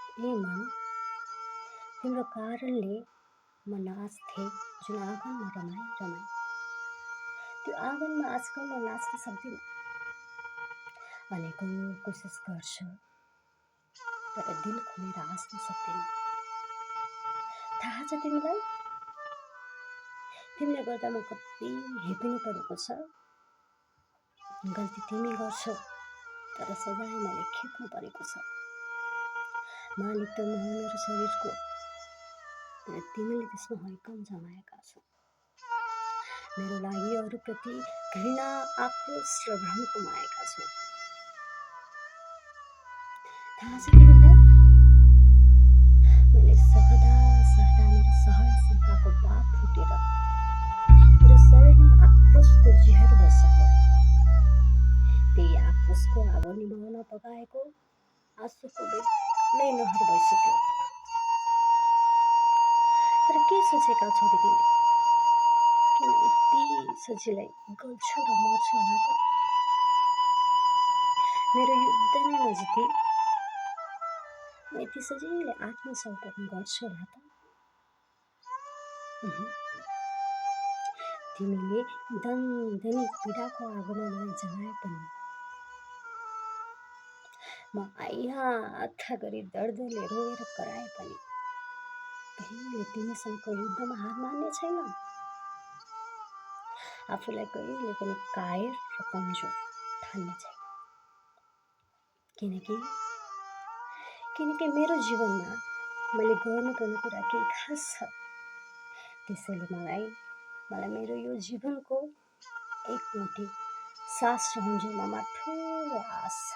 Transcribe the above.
ए मन, तिम्रो कारणले म नाच्थेँ जुन आँगनमा रमाई त्यो आँगनमा आजकल म नाच्न सक्दिनँ। अनेकौँ कोसिस गर्छु तर दिल खोलेर हाँस्न सक्दिनँ। थाहा छ तिमीलाई, तिमीले गर्दा म कति हेपिनु परेको छ। गल्ती तिमी गर्छौ तर सजाय मैले खेप्नु परेको छ। मालिक त म मेरो शरीरको, तर तिमीले त्यसमा हैकम जमाएका छौ। मेरो लागि अरूप्रति घृणा, आक्रोश र भ्रम कमाएका छौ। थाहा छ तिमीलाई, मैले सहदा मेरो सहनशीलताको बाँध फुटेर मेरो शरीर नै आक्रोशको जिहर भइसक्यो। त्यही आक्रोशको आगो निभाउन पकाएको आँसुको बेग्लै नहर भइसक्यो। तर के सोचेका छौ तिमीले? किन यति सजिलै गल्छु र मर्छु होला त? मेरो युद्ध नै नजिती म यति सजिलै आत्मसमर्पण गर्छु होला त? तिमीले दनदनी पीडाको आगोमा मलाई जलाए पनि, म आइहा आत्था गरी दर्दले रोएर कराए पनि कहिले तिमीसँगको युद्धमा हार मान्ने छैन। आफूलाई कहिले पनि कायर र कमजोर ठान्ने छैन। किनकि मेरो जीवनमा मैले गर्नुपर्ने कुरा केही खास छ। त्यसैले मलाई मेरो यो जीवनको एक मुठी सास रहन्जेलमा ठुलो आश छ।